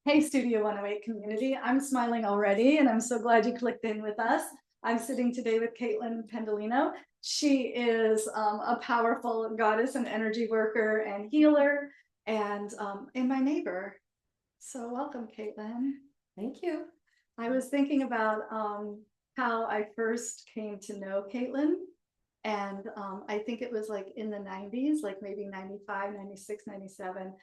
Hey, Studio 108 community. I'm smiling already, and I'm so glad you clicked in with us. I'm sitting today with Caitlin Pendolino. She is a powerful goddess and energy worker and healer, and my neighbor. So welcome, Caitlin. Thank you. I was thinking about how I first came to know Caitlin, and I think it was like in the 90s, like maybe 95, 96, 97.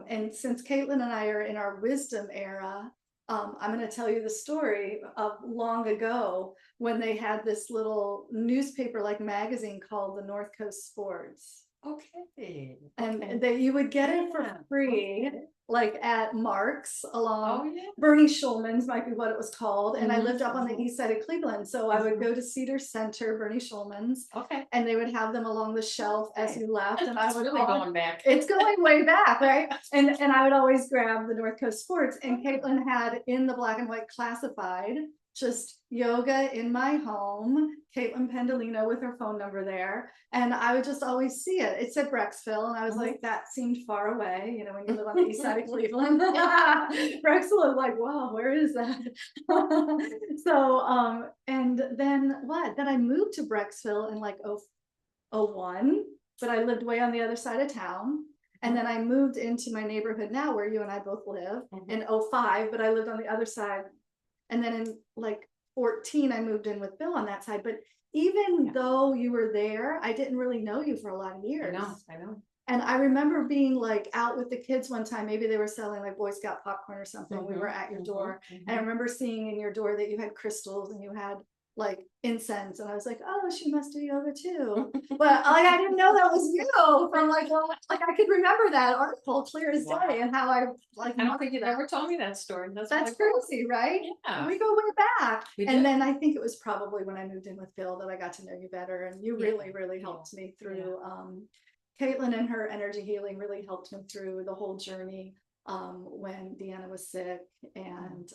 And since Caitlin and I are in our wisdom era, I'm going to tell you the story of long ago when they had this little newspaper like magazine called the North Coast Sports. Okay. And that you would get it for free, like at Mark's along yeah. Bernie Schulman's might be what it was called. And I lived up on the east side of Cleveland. So I would go to Cedar Center, Bernie Schulman's, Okay. and they would have them along the shelf as you left. And I would really going back. It's going way back, right? And I would always grab the North Coast Sports. And Caitlin had in the black and white classified just yoga in my home, Caitlin Pendolino with her phone number there. And I would just always see it. It said Brecksville. And I was like, that seemed far away, you know, when you live on the east side of Cleveland. Brecksville is like, wow, where is that? So, and then what? Then I moved to Brecksville in like 01, but I lived way on the other side of town. And then I moved into my neighborhood now where you and I both live in 05, but I lived on the other side. And then in like 14, I moved in with Bill on that side. But even though you were there, I didn't really know you for a lot of years. I know. And I remember being like out with the kids one time, maybe they were selling like Boy Scout popcorn or something. We were at your door. And I remember seeing in your door that you had crystals and you had like incense, and I was like, oh, she must do yoga too. But like I didn't know that was you from like I could remember that article clear as day, and how I don't think you've ever told me that story. That's crazy, right? Yeah. We go way back. And then I think it was probably when I moved in with Bill that I got to know you better, and you really helped me through Caitlin and her energy healing really helped me through the whole journey when Deanna was sick, and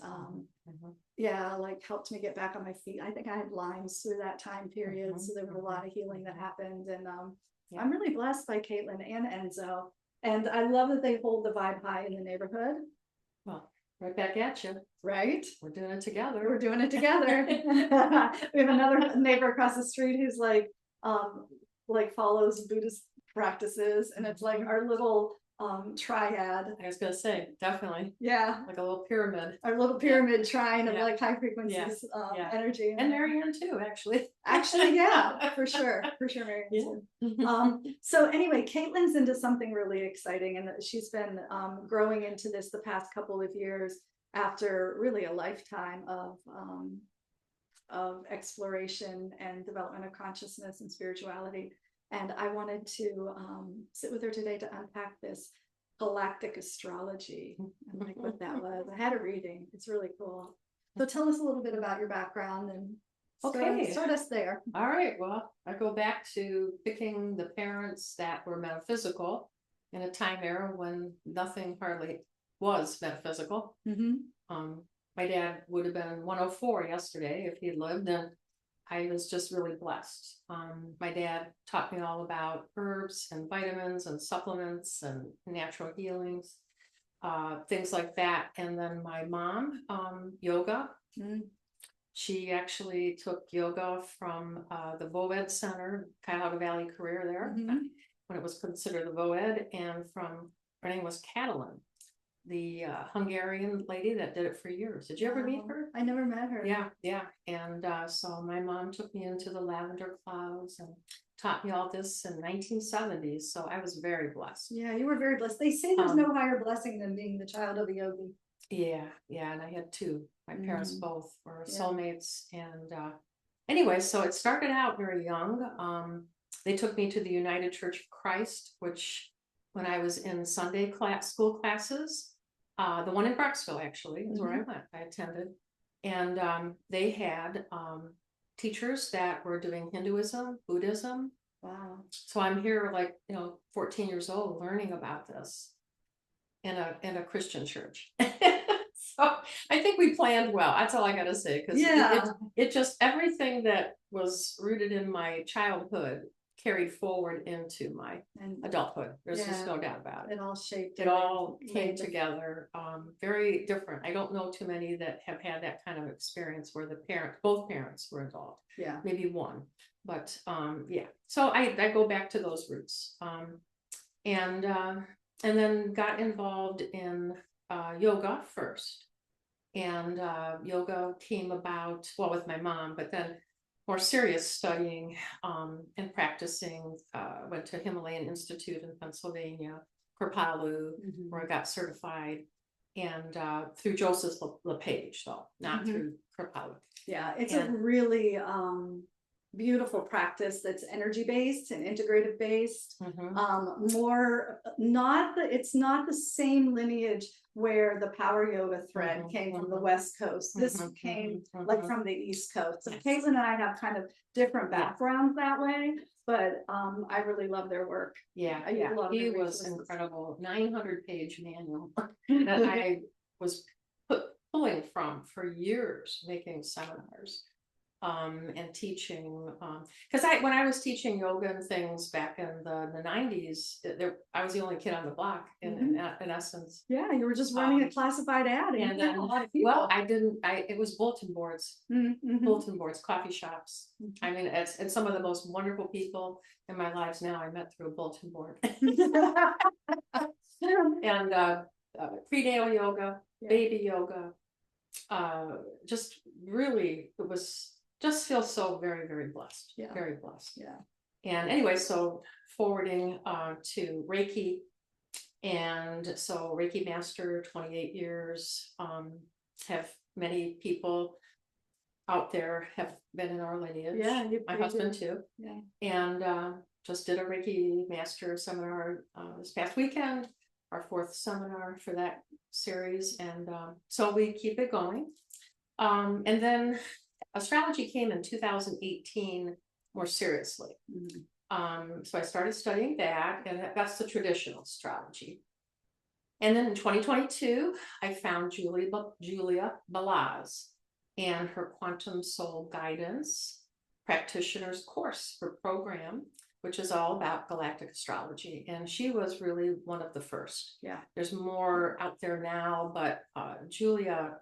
like helped me get back on my feet. I think I had Lyme's through that time period, so there was a lot of healing that happened, and I'm really blessed by Caitlin and Enzo, and I love that they hold the vibe high in the neighborhood. Well, right back at you. Right? We're doing it together. We're doing it together. We have another neighbor across the street who's like follows Buddhist practices, and it's like our little triad. I was gonna say, definitely. Yeah. Like a little pyramid. Our little pyramid trine of like high frequencies energy. And Marianne too, actually. Actually, yeah, for sure. Marianne too. So anyway, Caitlin's into something really exciting, and she's been growing into this the past couple of years after really a lifetime of exploration and development of consciousness and spirituality. And I wanted to sit with her today to unpack this Galactic Astrology and like what that was. I had a reading. It's really cool. So tell us a little bit about your background and start us there. All right. Well, I go back to picking the parents that were metaphysical in a time era when nothing hardly was metaphysical. My dad would have been 104 yesterday if he'd lived, and I was just really blessed. My dad taught me all about herbs and vitamins and supplements and natural healings, things like that. And then my mom, yoga. She actually took yoga from the VOED Center, Cuyahoga Valley Career there, when it was considered the VOED, and from, her name was Caitlin, the Hungarian lady that did it for years. Did you ever meet her? I never met her. Yeah. And so my mom took me into the lavender clouds and taught me all this in 1970s. So I was very blessed. Yeah, you were very blessed. They say there's no higher blessing than being the child of a yogi. Yeah. And I had two. My parents both were soulmates. And anyway, so it started out very young. They took me to the United Church of Christ, which when I was in Sunday school classes, the one in Brecksville actually is where I went. I attended, and they had teachers that were doing Hinduism, Buddhism. Wow! So I'm here, 14 years old, learning about this in a Christian church. So I think we planned well. That's all I got to say, because it just everything that was rooted in my childhood carried forward into my adulthood. There's just no doubt about it. It all shaped. It all came together. Very different. I don't know too many that have had that kind of experience where both parents were involved. Yeah. Maybe one, but yeah. So I go back to those roots. And then got involved in yoga first. And yoga came about, well, with my mom, but then more serious studying and practicing. Went to Himalayan Institute in Pennsylvania, Kripalu, where I got certified, and through Joseph LePage, though, not through Kripalu. Yeah, it's a really beautiful practice that's energy based and integrative based. It's not the same lineage where the power yoga thread came from the West Coast. This came like from the East Coast. So Caitlin and I have kind of different backgrounds that way, but I really love their work. Yeah, he was incredible. 900-page manual that I was pulling from for years, making seminars. And teaching, because when I was teaching yoga and things back in the 90s, I was the only kid on the block in essence. Yeah, you were just running a classified ad, and then a lot of people. Well, it was bulletin boards, coffee shops. I mean, it's some of the most wonderful people in my lives now I met through a bulletin board. And prenatal yoga, baby yoga, just really, it was. Just feel so very, very blessed. Yeah. Very blessed. Yeah. And anyway, so forwarding to Reiki. And so Reiki master, 28 years, have many people out there have been in our lineage. Yeah. My husband too. Yeah. And just did a Reiki master seminar this past weekend, our 4th seminar for that series. And so we keep it going. And then astrology came in 2018 more seriously. So I started studying that, and that's the traditional astrology. And then in 2022, I found Julia Balaz and her Quantum Soul Guidance Practitioner's Course for Program, which is all about galactic astrology. And she was really one of the first. Yeah. There's more out there now, but Julia,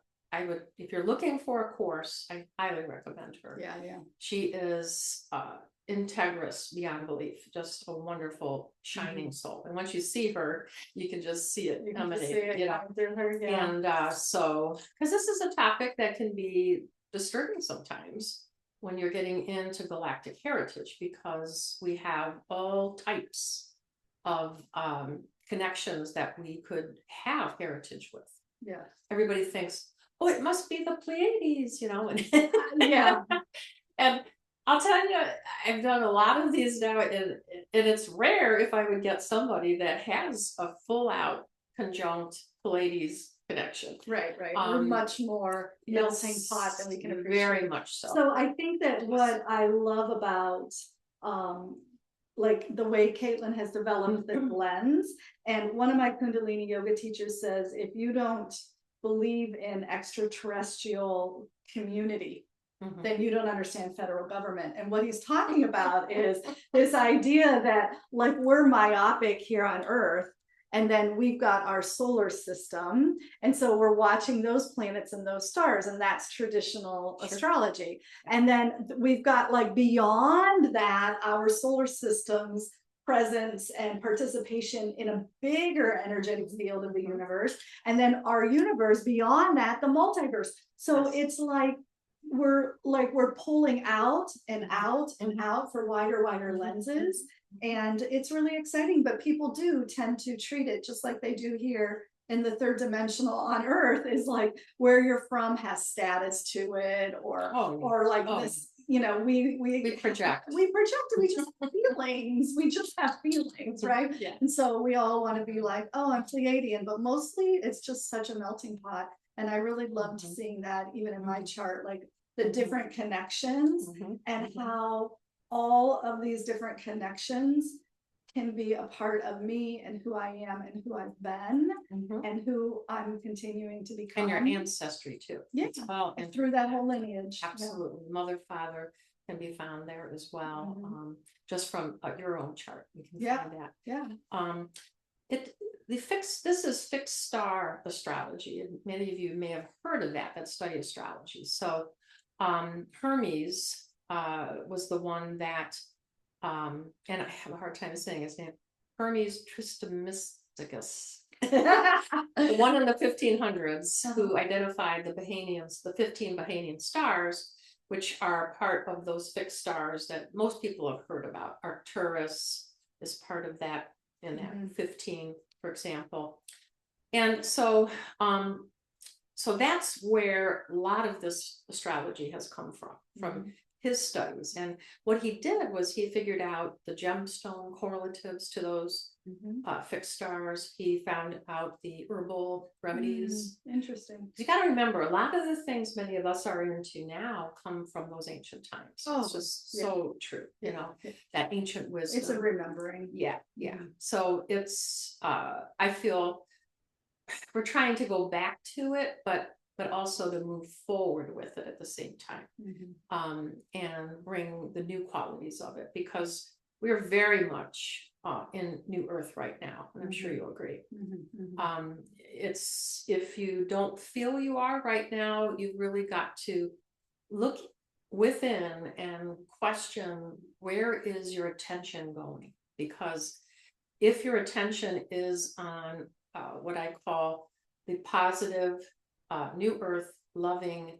if you're looking for a course, I highly recommend her. Yeah. She is integrous beyond belief, just a wonderful shining soul. And once you see her, you can just see it emanate. And so, because this is a topic that can be disturbing sometimes when you're getting into galactic heritage, because we have all types of connections that we could have heritage with. Yeah. Everybody thinks, oh, it must be the Pleiades, and yeah. And I'll tell you, I've done a lot of these now, and it's rare if I would get somebody that has a full out conjunct Pleiades connection. Right. We're much more melting pot than we can appreciate. Very much so. So I think that what I love about like the way Caitlin has developed this lens, and one of my Kundalini yoga teachers says, if you don't believe in extraterrestrial community, then you don't understand federal government. And what he's talking about is this idea that like we're myopic here on Earth, and then we've got our solar system, and so we're watching those planets and those stars, and that's traditional astrology. And then we've got like beyond that, our solar system's presence and participation in a bigger energetic field of the universe, and then our universe beyond that, the multiverse. So it's like we're pulling out and out and out for wider lenses, and it's really exciting. But people do tend to treat it just like they do here in the 3rd dimensional on Earth, is like where you're from has status to it, or like this. We project. We just have feelings. We just have feelings, right? Yeah. And so we all want to be like, oh, I'm Pleiadian, but mostly it's just such a melting pot. And I really loved seeing that even in my chart, like the different connections and how all of these different connections can be a part of me and who I am and who I've been and who I'm continuing to become. And your ancestry too. Yeah. Well, and through that whole lineage. Absolutely. Yeah. Mother, father, can be found there as well. Mhm. Just from your own chart, you can Yeah. find that. Yeah. This is fixed star astrology, and many of you may have heard of that study astrology. So Hermes was the one that and I have a hard time saying his name, Hermes Trismegistus, the one in the 1500s, who identified the Bahamians, the 15 Bahamian stars, which are part of those fixed stars that most people have heard about. Arcturus is part of that in that 15, for example. And so that's where a lot of this astrology has come from his studies. And what he did was he figured out the gemstone correlatives to those fixed stars. He found out the herbal remedies. Interesting. You got to remember, a lot of the things many of us are into now come from those ancient times. It's just so true, you know, that ancient wisdom. It's a remembering. Yeah. So it's, I feel we're trying to go back to it, but also to move forward with it at the same time, and bring the new qualities of it, because we're very much in New Earth right now, and I'm sure you'll agree. It's, if you don't feel you are right now, you've really got to look within and question, where is your attention going? Because if your attention is on what I call the positive, New Earth loving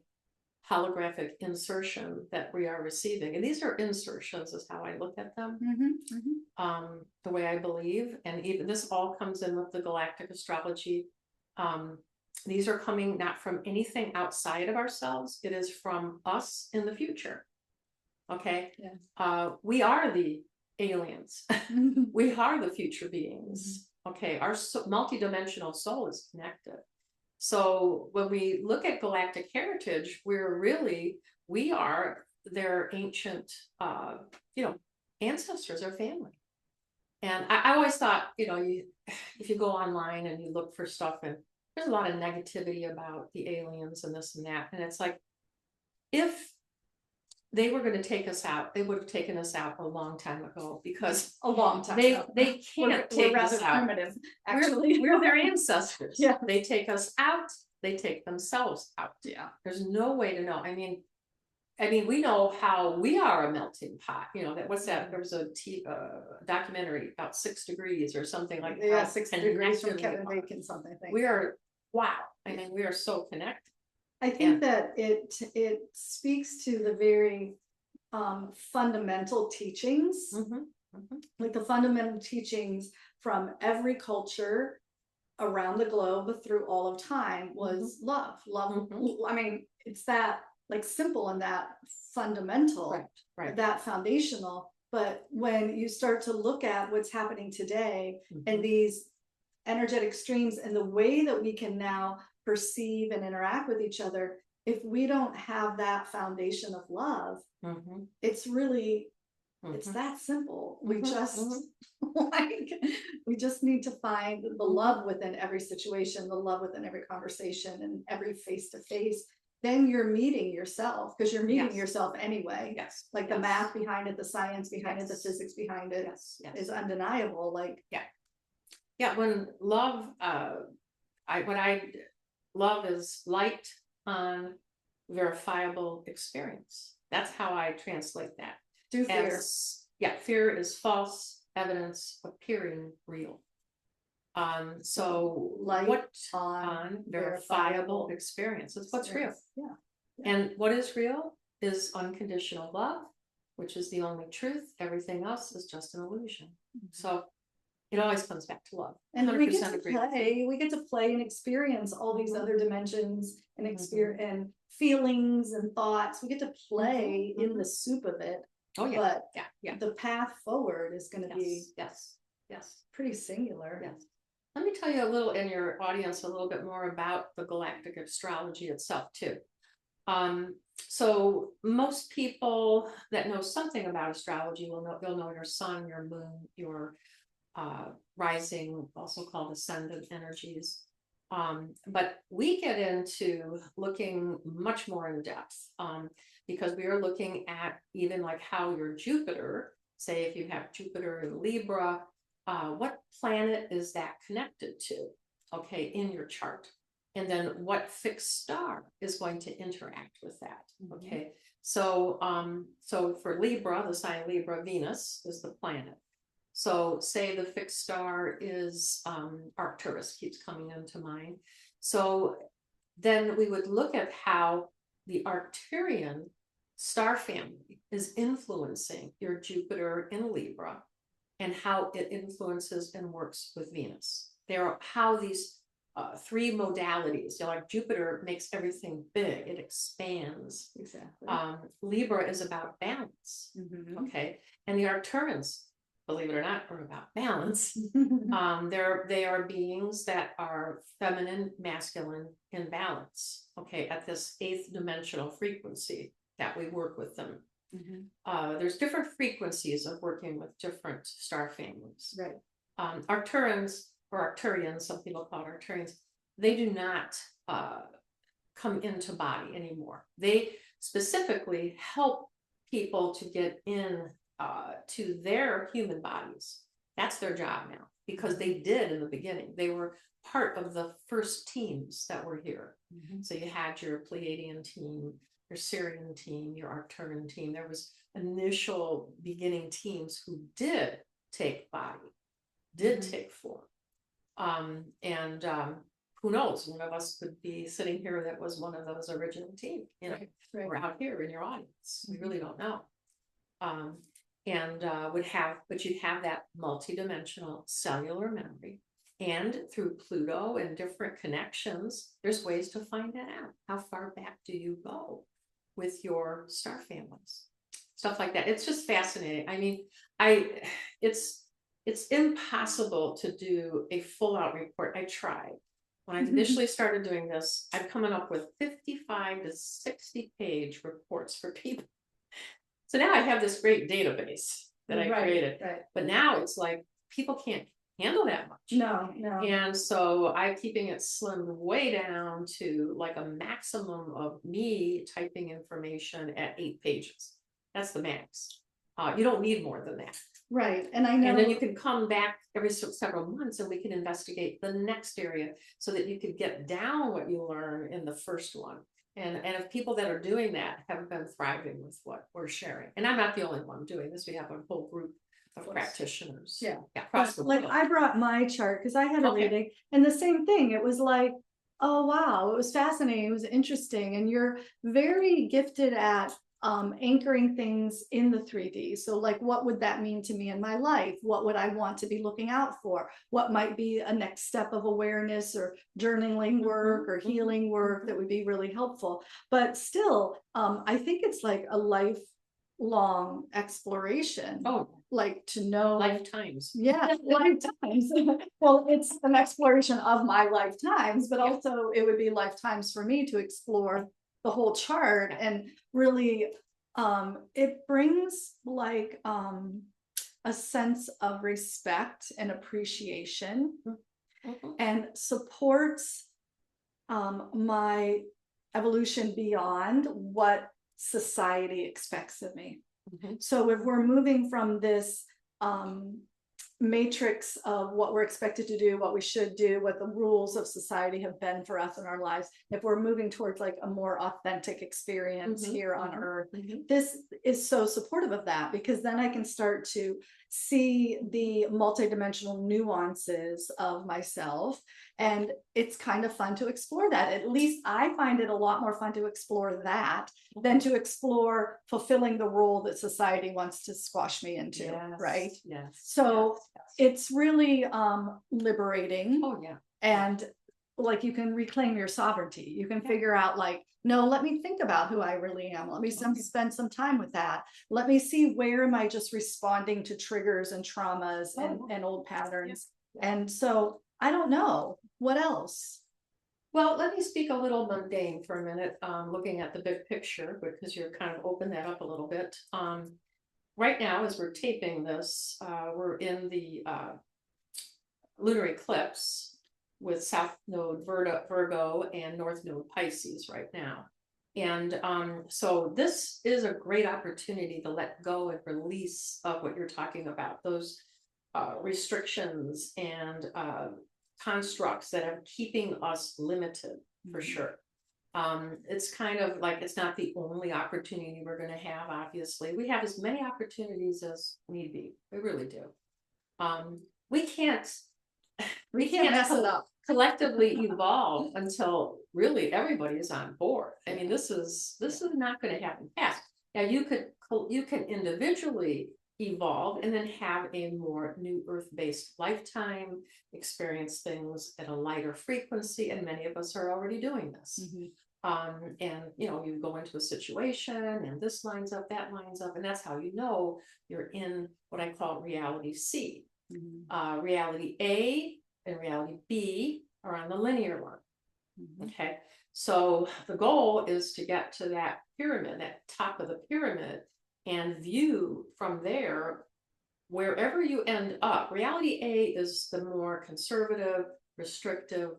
holographic insertion that we are receiving, and these are insertions is how I look at them, the way I believe, and even this all comes in with the Galactic Astrology. These are coming not from anything outside of ourselves, it is from us in the future. Okay. We are the aliens. We are the future beings. Okay, our multidimensional soul is connected. So when we look at galactic heritage, we are their ancient, ancestors, or family. And I always thought, if you go online and you look for stuff, and there's a lot of negativity about the aliens and this and that, and it's like, if they were going to take us out, they would have taken us out a long time ago, because a long time they can't take we're us rather out. primitive, actually. We're their ancestors. Yeah. They take us out, they take themselves out. Yeah. There's no way to know. I mean, we know how we are a melting pot. What's that? There was a documentary about 6 degrees or something like that. Yeah, 6 degrees from Kevin Bacon, something. We are, wow. We are so connected. I think that it speaks to the very fundamental teachings, like the fundamental teachings from every culture around the globe through all of time was love. It's that like simple and that fundamental, right. That foundational. But when you start to look at what's happening today and these energetic streams and the way that we can now perceive and interact with each other, if we don't have that foundation of love, it's really, it's that simple. We just we just need to find the love within every situation, the love within every conversation and every face-to-face. Then you're meeting yourself, because you're meeting yourself anyway. Like the math behind it, the science behind it, the physics behind it is undeniable. Like when love, love is light on verifiable experience. That's how I translate that. Do fear. Fear is false evidence appearing real. So light what on verifiable experience? That's what's real. And what is real is unconditional love, which is the only truth. Everything else is just an illusion. So it always comes back to love. And we get to play and experience all these other dimensions and experience and feelings and thoughts. We get to play in the soup of it. But the path forward is going to be pretty singular. Let me tell you a little, in your audience, a little bit more about the Galactic Astrology itself too. So most people that know something about astrology they'll know your sun, your moon, your rising, also called ascendant energies. But we get into looking much more in depth, because we are looking at even like how your Jupiter, say if you have Jupiter in Libra, what planet is that connected to, okay, in your chart? And then what fixed star is going to interact with that, okay? So, so for Libra, the sign Libra, Venus is the planet. So say the fixed star is Arcturus, keeps coming into mind. So then we would look at how the Arcturian star family is influencing your Jupiter in Libra and how it influences and works with Venus. There are how these three modalities, like Jupiter makes everything big, it expands. Exactly. Libra is about balance, okay? And the Arcturians, believe it or not, are about balance. They are beings that are feminine, masculine, in balance, okay, at this 8th dimensional frequency that we work with them. There's different frequencies of working with different star families. Right. Arcturians, or Arcturians, some people call it Arcturians, they do not come into body anymore. They specifically help people to get in to their human bodies. That's their job now, because they did in the beginning. They were part of the first teams that were here. So you had your Pleiadian team, your Syrian team, your Arcturian team. There was initial beginning teams who did take body, did take form. Who knows, one of us could be sitting here that was one of those original team, you know, we're out here in your audience. We really don't know. But you'd have that multidimensional cellular memory. And through Pluto and different connections, there's ways to find that out. How far back do you go with your star families? Stuff like that. It's just fascinating. I mean, it's impossible to do a full out report. I tried. When I initially started doing this, I've come up with 55 to 60 page reports for people. So now I have this great database that I created, but now it's like people can't handle that much. No. And so I'm keeping it slimmed way down to like a maximum of me typing information at 8 pages. That's the max. You don't need more than that. Right. And I know. And then you can come back every several months and we can investigate the next area so that you could get down what you learn in the first one. And if people that are doing that have been thriving with what we're sharing. And I'm not the only one doing this. We have a whole group of practitioners. Yeah. Across the like world. I brought my chart because I had a reading and the same thing. It was like, oh, wow, it was fascinating. It was interesting. And you're very gifted at anchoring things in the 3D. So like, what would that mean to me in my life? What would I want to be looking out for? What might be a next step of awareness or journaling work or healing work that would be really helpful? But still, I think it's like a lifelong exploration. Like to know lifetimes. Lifetimes. Well, it's an exploration of my lifetimes, but also it would be lifetimes for me to explore the whole chart. And really it brings like a sense of respect and appreciation and supports my evolution beyond what society expects of me. So if we're moving from this matrix of what we're expected to do, what we should do, what the rules of society have been for us in our lives, if we're moving towards like a more authentic experience here on Earth, this is so supportive of that, because then I can start to see the multidimensional nuances of myself. And it's kind of fun to explore that. At least I find it a lot more fun to explore that than to explore fulfilling the role that society wants to squash me into, right? So it's really liberating. And like you can reclaim your sovereignty. You can figure out like, no, let me think about who I really am. Let me spend some time with that. Let me see, where am I just responding to triggers and traumas and old patterns. And so I don't know what else. Well, let me speak a little mundane for a minute, looking at the big picture, because you're kind of opened that up a little bit. Right now, as we're taping this, we're in the lunar eclipse. with South Node Virgo and North Node Pisces right now. And so this is a great opportunity to let go and release of what you're talking about, those restrictions and constructs that are keeping us limited, for sure. It's kind of like, it's not the only opportunity we're going to have. Obviously, we have as many opportunities as need be. We really do. We can't mess it up. Collectively evolve until really everybody is on board. I mean, this is not going to happen fast. Now you can individually evolve and then have a more new earth-based lifetime, experience things at a lighter frequency, and many of us are already doing this. And you know, you go into a situation and this lines up, that lines up, and that's how you know you're in what I call reality C. Reality A and reality B are on the linear line. Okay, so the goal is to get to that pyramid, that top of the pyramid, and view from there wherever you end up. Reality A is the more conservative, restrictive,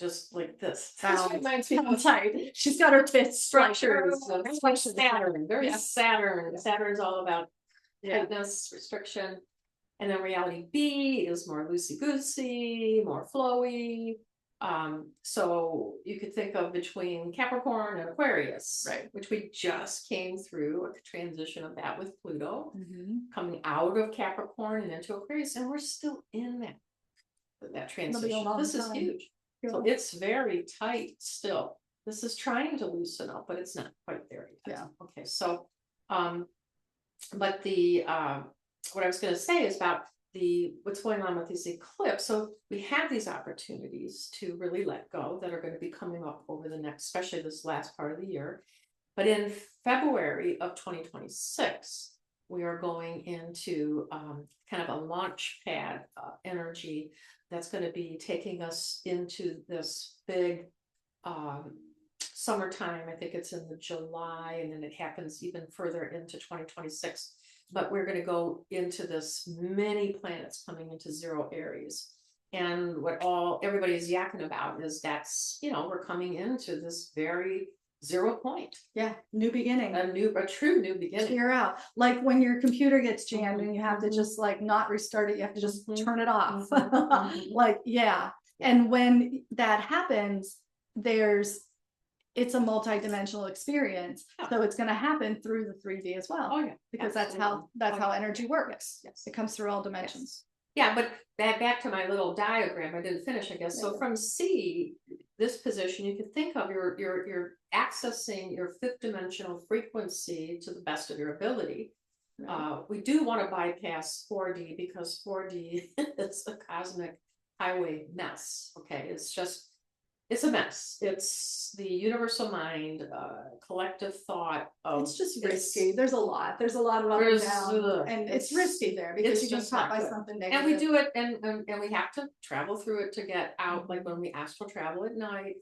just like this. That reminds me of tight. She's got her fist structures. That's like Saturn. Very Saturn. Saturn's all about tightness, restriction. And then reality B is more loosey-goosey, more flowy. So you could think of between Capricorn and Aquarius, right? Which we just came through a transition of that with Pluto, coming out of Capricorn and into Aquarius, and we're still in that transition. This is huge. So it's very tight still. This is trying to loosen up, but it's not quite there yet. Okay, so but the what I was going to say is about what's going on with these eclipses. So we have these opportunities to really let go that are going to be coming up over the next, especially this last part of the year. But in February of 2026, we are going into kind of a launch pad energy that's going to be taking us into this big summertime. I think it's in the July, and then it happens even further into 2026. But we're going to go into this many planets coming into zero Aries. And what everybody's yakking about is that's, you know, we're coming into this very zero point. Yeah, new beginning. A true new beginning. Clear out. Like when your computer gets jammed and you have to just like not restart it, you have to just turn it off. Like, and when that happens, it's a multi-dimensional experience. So it's going to happen through the 3D as well. Because that's how energy works. Yes. It comes through all dimensions. Yeah, but back to my little diagram, I didn't finish, I guess. So from C, this position, you can think of you're accessing your fifth dimensional frequency to the best of your ability. We do want to bypass 4D because 4D is a cosmic highway mess. Okay, it's a mess. It's the universal mind, collective thought. It's just risky. There's a lot of up and down, and it's risky there because you get caught by something negative. And we do it, and we have to travel through it to get out. Like when we astral travel at night.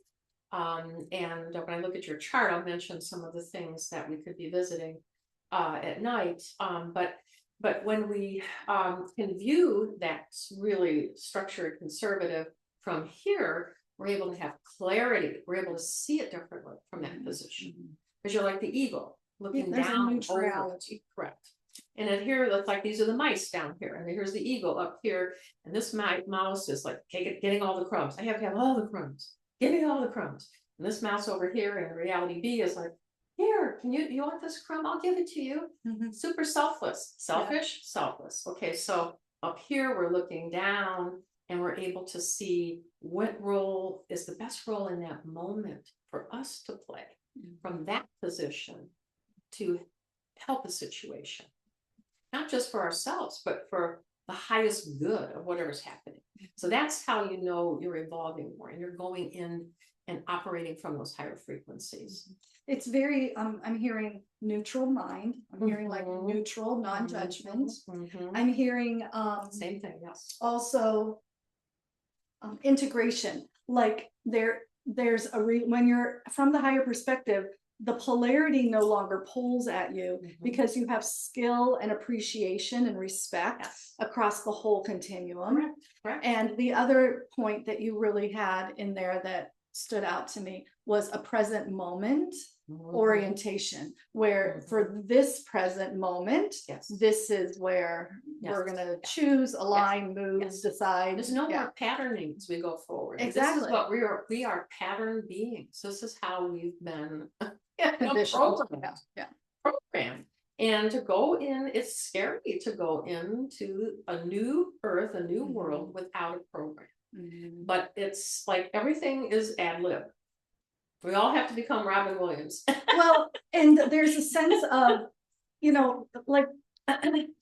And when I look at your chart, I'll mention some of the things that we could be visiting at night. But when we can view that really structured, conservative from here, we're able to have clarity. We're able to see it differently from that position. Because you're like the eagle looking down. Neutrality. Correct. And then here, it's like these are the mice down here. And here's the eagle up here. And this mouse is like getting all the crumbs. I have to have all the crumbs. Give me all the crumbs. And this mouse over here in reality B is like, here, you want this crumb? I'll give it to you. Super selfless. Selfish, selfless. Okay, so up here we're looking down. And we're able to see what role is the best role in that moment for us to play from that position to help a situation. Not just for ourselves, but for the highest good of whatever's happening. So that's how you know you're evolving more and you're going in and operating from those higher frequencies. It's very, I'm hearing neutral mind. I'm hearing like neutral, non-judgment. I'm hearing, same thing, yes. Also, integration, like there's when you're from the higher perspective, the polarity no longer pulls at you because you have skill and appreciation and respect across the whole continuum. Correct. And the other point that you really had in there that stood out to me was a present moment orientation, where for this present moment, this is where we're going to choose, align, move, decide. There's no more patterning as we go forward. Exactly. This is what we are pattern beings. This is how we've been programmed. And to go in, it's scary to go into a new earth, a new world without a program. But it's like everything is ad lib. We all have to become Robin Williams. Well, and there's a sense of, you know, like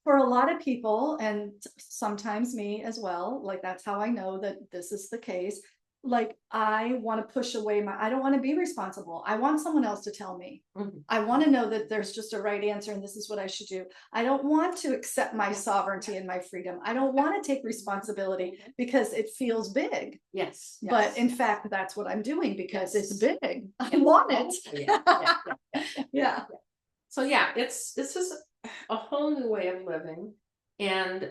for a lot of people, and sometimes me as well, like that's how I know that this is the case. Like I want to push away I don't want to be responsible. I want someone else to tell me. I want to know that there's just a right answer and this is what I should do. I don't want to accept my sovereignty and my freedom. I don't want to take responsibility because it feels big. Yes. But in fact, that's what I'm doing because it's big. I want it. Yeah. So yeah, this is a whole new way of living. And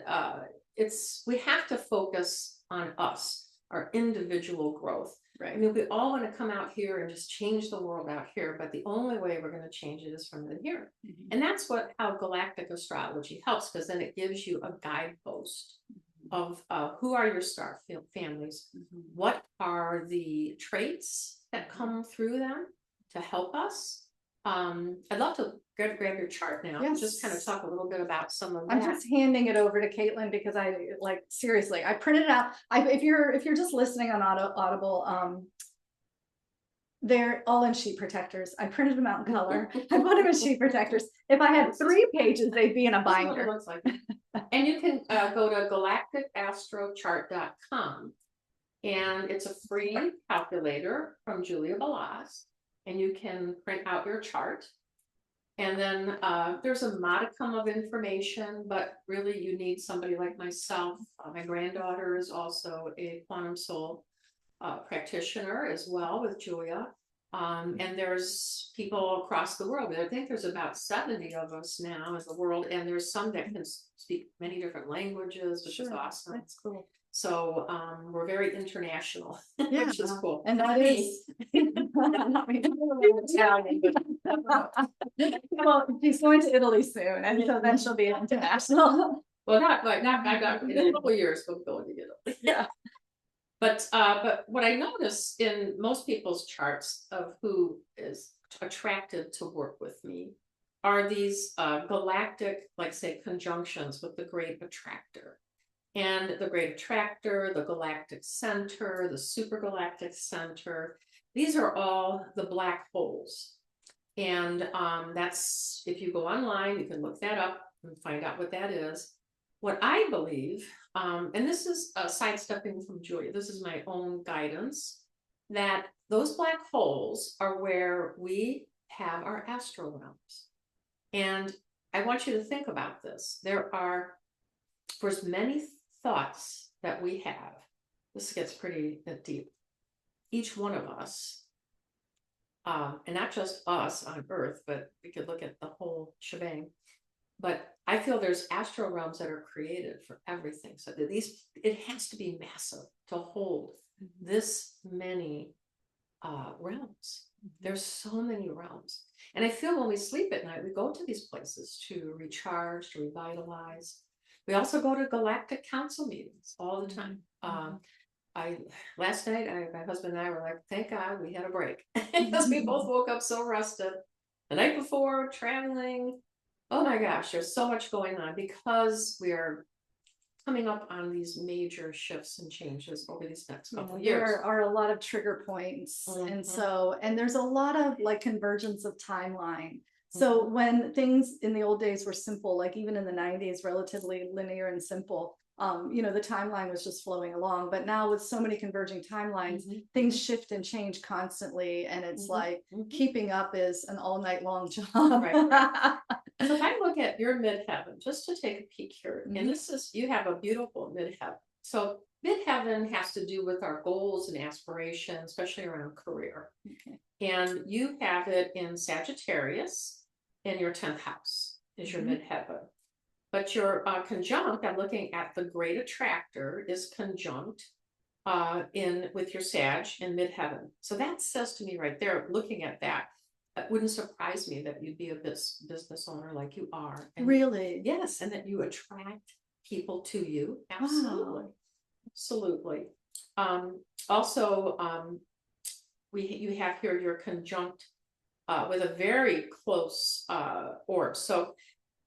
we have to focus on us, our individual growth. Right. I mean, we all want to come out here and just change the world out here, but the only way we're going to change it is from the here. And that's how Galactic Astrology helps, because then it gives you a guidepost of who are your star families, what are the traits that come through them to help us. I'd love to grab your chart now and just kind of talk a little bit about some of that. I'm just handing it over to Caitlin because seriously, I printed it out. If you're just listening on Audible, they're all in sheet protectors. I printed them out in color. I put them in sheet protectors. If I had 3 pages, they'd be in a binder. It looks like. And you can go to galacticastrochart.com, and it's a free calculator from Julia Balaz, and you can print out your chart. And then there's a modicum of information, but really you need somebody like myself. My granddaughter is also a quantum soul practitioner as well with Julia. And there's people across the world. I think there's about 70 of us now in the world, and there's some that can speak many different languages, which is awesome. That's cool. So we're very international, which is cool. And that is Italian, well, she's going to Italy soon, and so then she'll be international. Well, not in a couple of years we'll go to Italy. Yeah. But what I notice in most people's charts of who is attracted to work with me are these galactic, like say, conjunctions with the great attractor. And the great attractor, the galactic center, the supergalactic center, these are all the black holes. And that's, if you go online, you can look that up and find out what that is. What I believe, and this is sidestepping from Julia, this is my own guidance, that those black holes are where we have our astral realms. And I want you to think about this. There are, for as many thoughts that we have, this gets pretty deep, each one of us, and not just us on Earth, but we could look at the whole shebang. But I feel there's astral realms that are created for everything. So that it has to be massive to hold this many realms. There's so many realms. And I feel when we sleep at night, we go to these places to recharge, to revitalize. We also go to galactic council meetings all the time. Last night, my husband and I were like, thank God we had a break, because we both woke up so rested. The night before, traveling, oh my gosh, there's so much going on because we are coming up on these major shifts and changes over these next couple of years. There are a lot of trigger points, and there's a lot of like convergence of timeline. So when things in the old days were simple, like even in the 90s, relatively linear and simple, the timeline was just flowing along. But now with so many converging timelines, things shift and change constantly. And it's like keeping up is an all night long job. Right. So if I look at your midheaven, just to take a peek here, and this is, you have a beautiful midheaven. So midheaven has to do with our goals and aspirations, especially around career. Okay. And you have it in Sagittarius, in your 10th house is your midheaven. But your conjunct, I'm looking at the great attractor, is conjunct with your Sag in midheaven. So that says to me right there, looking at that, it wouldn't surprise me that you'd be a business owner like you are. And really? Yes, and that you attract people to you. Absolutely. Wow. Absolutely. Also, you have here your conjunct with a very close orb. So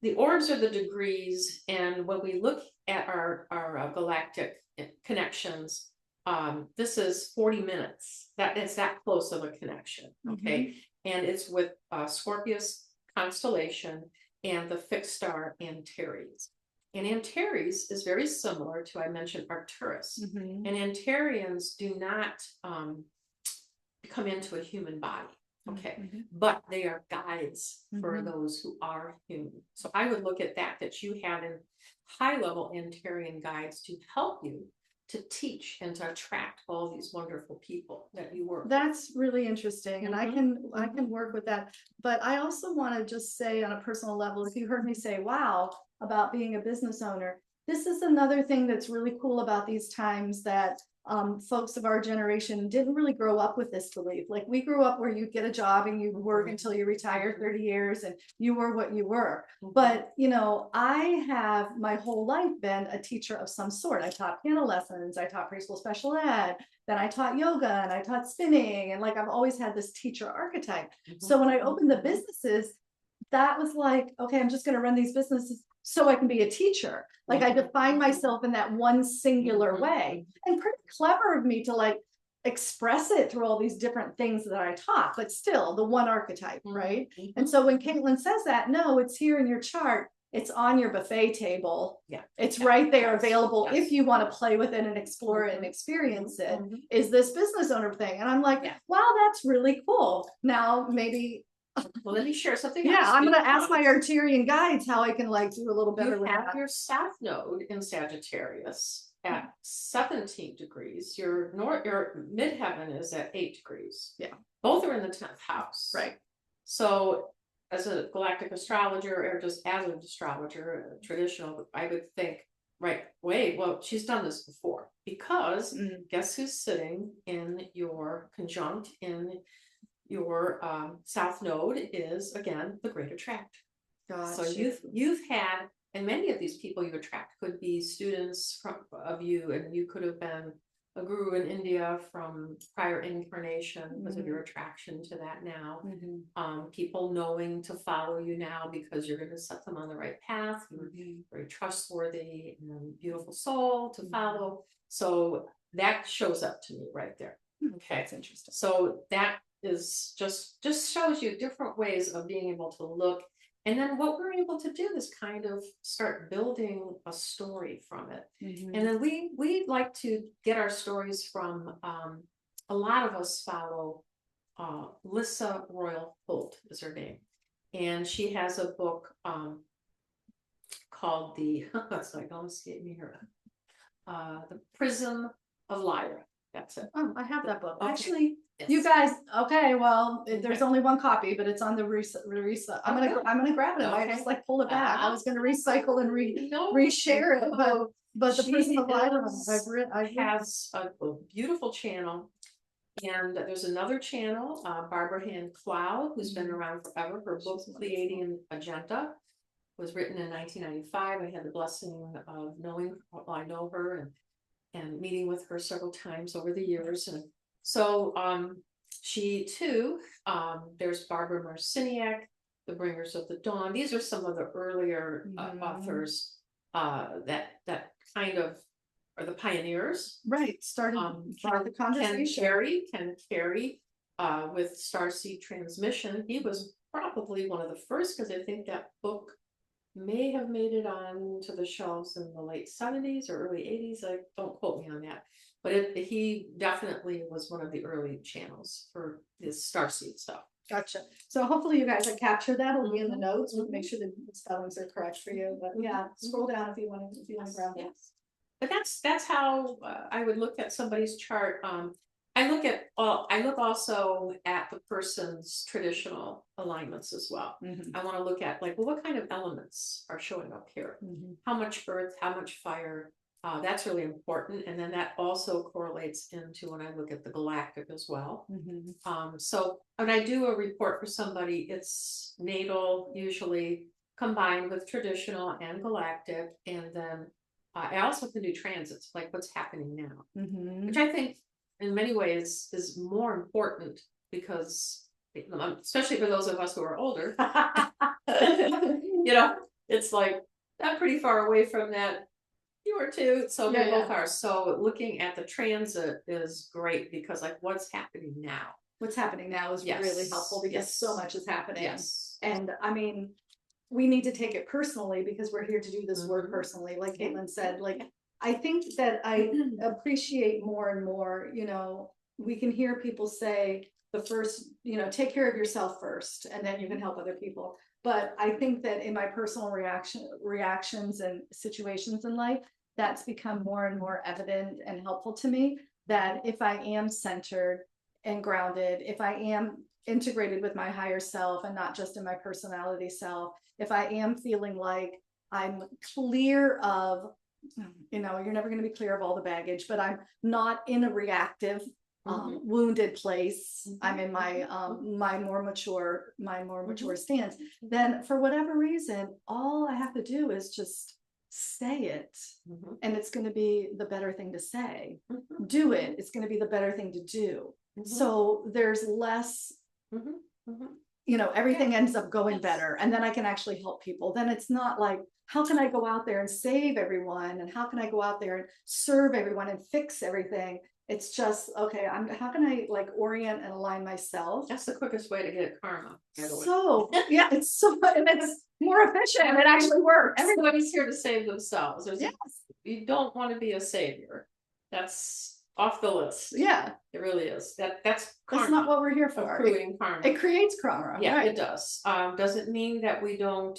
the orbs are the degrees, and when we look at our galactic connections, this is 40 minutes. It's that close of a connection. Okay, and it's with Scorpius constellation and the fixed star Antares. And Antares is very similar to, I mentioned, Arcturus. And Antarians do not come into a human body. Okay, but they are guides for those who are human. So I would look at that you have in high level Antarian guides to help you to teach and to attract all these wonderful people that you work with. That's really interesting, and I can work with that. But I also want to just say on a personal level, if you heard me say wow about being a business owner, this is another thing that's really cool about these times, that folks of our generation didn't really grow up with this belief. Like, we grew up where you get a job and you work until you retire 30 years and you were what you were. But, you know, I have my whole life been a teacher of some sort. I taught piano lessons, I taught preschool special ed, then I taught yoga and I taught spinning. And like, I've always had this teacher archetype. So when I opened the businesses, that was like, okay, I'm just going to run these businesses so I can be a teacher. Like, I define myself in that one singular way, and pretty clever of me to like express it through all these different things that I taught, but still the one archetype, right? And so when Caitlin says that, no, it's here in your chart, it's on your buffet table. Yeah, it's right there available if you want to play with it and explore it and experience it. Is this business owner thing? And I'm like, wow, that's really cool. Now maybe. Well, let me share something else. I'm going to ask my Arcturian Arcturian guides how I can like do a little better with that. You have your South Node in Sagittarius at 17 degrees. Your midheaven is at 8 degrees. Yeah. Both are in the 10th house. Right. So as a galactic astrologer, or just as an astrologer, traditional, I would think, right, wait, well, she's done this before, because guess who's sitting in your conjunct in your South Node is, again, the great attractor. So you've had, and many of these people you attract could be students of you, and you could have been a guru in India from prior incarnation because of your attraction to that now. People knowing to follow you now because you're going to set them on the right path. You're very trustworthy and beautiful soul to follow. So that shows up to me right there. Okay, that's interesting. So that is just shows you different ways of being able to look. And then what we're able to do is kind of start building a story from it. And then we like to get our stories from, a lot of us follow Lissa Royal Holt is her name. And she has a book called it's like, don't escape me here, The Prism of Lyra. That's it. Oh, I have that book. Okay. Actually, yes. You guys, okay, well, there's only one copy, but it's on the I'm gonna grab it. I just like pull it back. I was gonna recycle and reshare it, but the Prism of Lyra, I've has a beautiful channel. And there's another channel, Barbara Hand Cloud, who's been around forever. Her book, Pleiadian Agenda, was written in 1995. I had the blessing of knowing, I know her and meeting with her several times over the years. And so she too, there's Barbara Marciniak, The Bringers of the Dawn. These are some of the earlier authors that kind of are the pioneers. Right, started the conversation. Ken Carey with Starseed Transmission. He was probably one of the first, because I think that book may have made it on to the shelves in the late 70s or early 80s. Don't quote me on that, but he definitely was one of the early channels for this starseed stuff. Gotcha. So hopefully you guys have captured that. It'll be in the notes. We'll make sure the spellings are correct for you. But yeah, scroll down if you want to grab it. But that's how I would look at somebody's chart. I look also at the person's traditional alignments as well. I want to look at like, well, what kind of elements are showing up here? How much earth, how much fire? That's really important. And then that also correlates into when I look at the galactic as well. So when I do a report for somebody, it's natal usually combined with traditional and galactic. And then I also can do transits, like what's happening now, which I think in many ways is more important because, especially for those of us who are older, it's like I'm pretty far away from that. You are too, so we both are. So looking at the transit is great because like what's happening now? What's happening now is really helpful because so much is happening. And I mean, we need to take it personally because we're here to do this work personally. Like Caitlin said, like, I think that I appreciate more and more, we can hear people say the first, take care of yourself first, and then you can help other people. But I think that in my personal reactions and situations in life, that's become more and more evident and helpful to me, that if I am centered and grounded, if I am integrated with my higher self and not just in my personality self, if I am feeling like I'm clear of, you're never going to be clear of all the baggage, but I'm not in a reactive, wounded place. I'm in my my more mature stance. Then for whatever reason, all I have to do is just say it, and it's going to be the better thing to say. Do it. It's going to be the better thing to do. So there's less. Everything ends up going better, and then I can actually help people. Then it's not like, how can I go out there and save everyone, and how can I go out there and serve everyone and fix everything? It's just, okay, how can I like orient and align myself? That's the quickest way to get karma. So yeah, and it's more efficient, and it actually works. Everybody's here to save themselves. You don't want to be a savior. That's off the list. Yeah, it really is. That's karma. That's not what we're here for. Accruing karma. It creates karma. Yeah, it does. Doesn't mean that we don't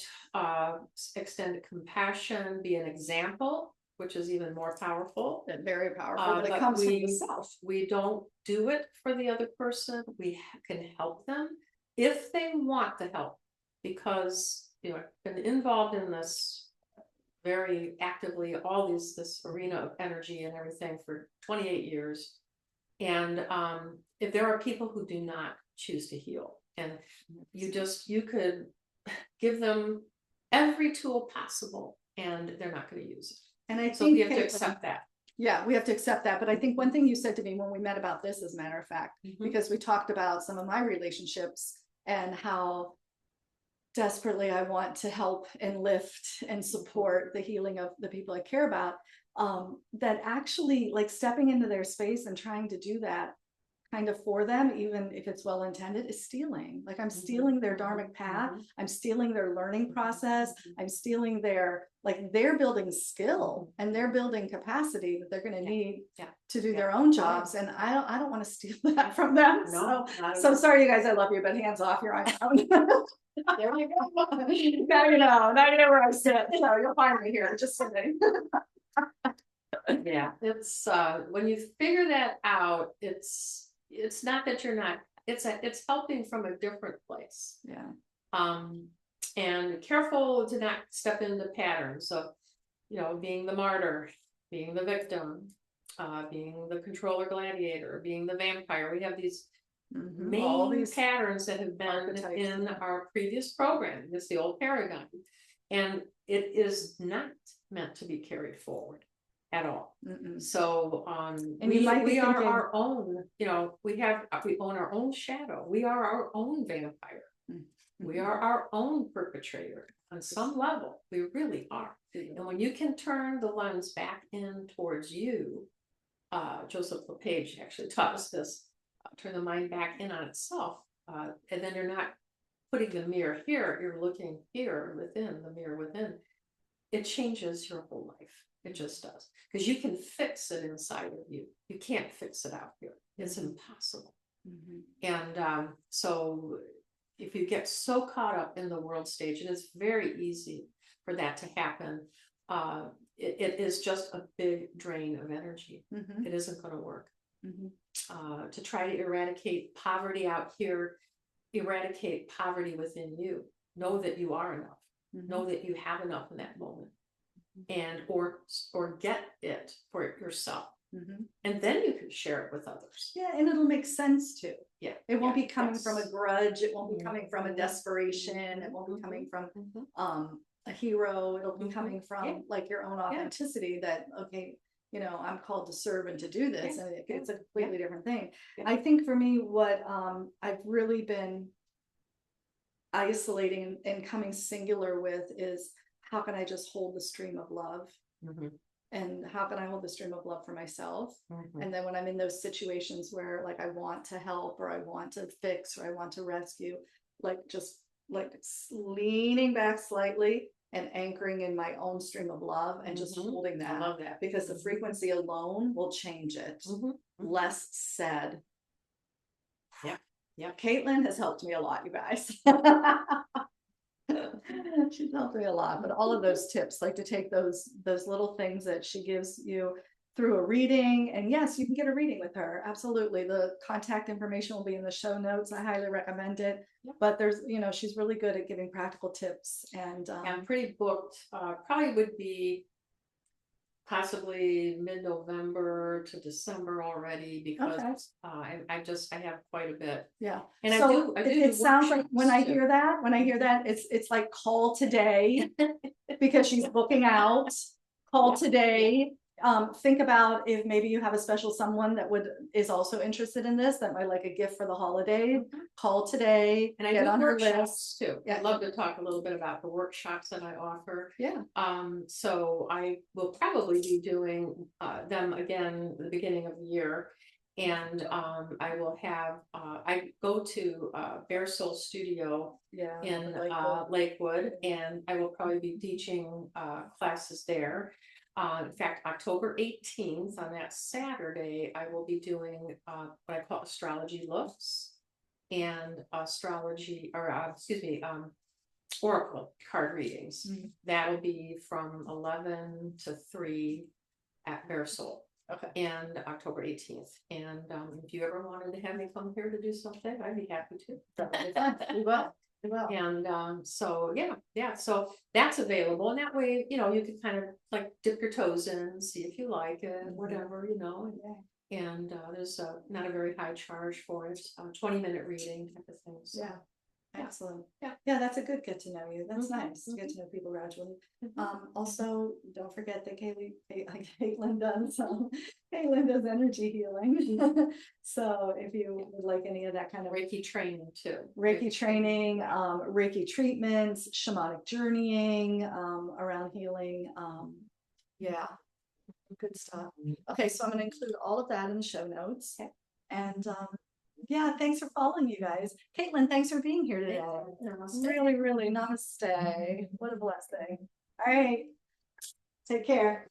extend compassion, be an example, which is even more powerful. Very powerful. But it comes from the self. We don't do it for the other person. We can help them if they want the help, because I've been involved in this very actively, this arena of energy and everything for 28 years. And if there are people who do not choose to heal, and you could give them every tool possible and they're not going to use it. And I think we have to accept that. Yeah, we have to accept that. But I think one thing you said to me when we met about this, as a matter of fact, because we talked about some of my relationships and how desperately I want to help and lift and support the healing of the people I care about, that actually like stepping into their space and trying to do that kind of for them, even if it's well intended, is stealing. Like I'm stealing their dharmic path. I'm stealing their learning process. I'm stealing they're building skill and they're building capacity that they're going to need to do their own jobs. And I don't want to steal that from them. So I'm sorry, you guys, I love you, but hands off, here I am. There you go. Now you know where I sit. So you'll find me here. Just sitting. Yeah, it's when you figure that out, it's not that you're not. It's helping from a different place. Yeah. And careful to not step into patterns of, being the martyr, being the victim, being the controller gladiator, being the vampire. We have these all these patterns that have been in our previous programming. It's the old paradigm, and it is not meant to be carried forward at all. So and we are our own, we own our own shadow. We are our own vampire. We are our own perpetrator on some level. We really are. And when you can turn the lens back in towards you, Joseph LePage actually taught us this, turn the mind back in on itself. And then you're not putting the mirror here, you're looking here within, the mirror within. It changes your whole life. It just does. Because you can fix it inside of you. You can't fix it out here. It's impossible. And so if you get so caught up in the world stage, and it's very easy for that to happen, it is just a big drain of energy. Mhm. It isn't going to work. Mhm. To try to eradicate poverty out here, eradicate poverty within you. Know that you are enough. Mhm. Know that you have enough in that moment, and or get it for yourself, and then you can share it with others. Yeah, and it'll make sense too. Yeah, it won't be coming from a yes. grudge. It won't be coming from a desperation. It won't be coming from a hero. It'll be coming from like your own authenticity. That okay, you know, I'm called to serve and to do this, and it's a completely different thing. I think for me, what I've really been isolating and coming singular with is how can I just hold the stream of love, and how can I hold the stream of love for myself. And then when I'm in those situations where like I want to help or I want to fix or I want to rescue, like just like leaning back slightly and anchoring in my own stream of love and just holding that. I love that, because the frequency alone will change it. Less said. Yeah, Caitlin has helped me a lot, you guys. She's helped me a lot, but all of those tips, like to take those little things that she gives you through a reading, and yes, you can get a reading with her. Absolutely. The contact information will be in the show notes. I highly recommend it. But there's, you know, she's really good at giving practical tips, and I'm pretty booked. Probably would be possibly mid-November to December already, because I have quite a bit. Yeah. And so I do it sounds like when I too. hear that, it's like call today because she's booking out. Call today. Think about if maybe you have a special someone that is also interested in this, that might like a gift for the holiday. Call today and I get do on her workshops list too. I'd love to talk a little bit about the workshops that I offer. So I will probably be doing them again at the beginning of the year. And I will have I go to Bear Soul Studio in Lakewood, and I will probably be teaching classes there. In fact, October 18th, on that Saturday, I will be doing what I call astrology looks and astrology, or oracle card readings. That'll be from 11 to 3 at Bear Soul. And October 18th. And if you ever wanted to have me come here to do something, I'd be happy to. That would be fun. We will. And so so that's available, and that way, you know, you can kind of like dip your toes in, see if you like it, whatever, you know. And there's not a very high charge for it, 20-minute reading type of thing. So. Excellent. Yeah, that's a good get to know you. That's nice to get to know people gradually. Also, don't forget that Caitlin does energy healing. So if you would like any of that kind of Reiki training too. Reiki training, Reiki treatments, shamanic journeying, around healing. Good stuff. Okay, so I'm going to include all of that in the show notes. And yeah, thanks for following, you guys. Caitlin, thanks for being here today. Really, really, namaste. What a blessing. All right. Take care.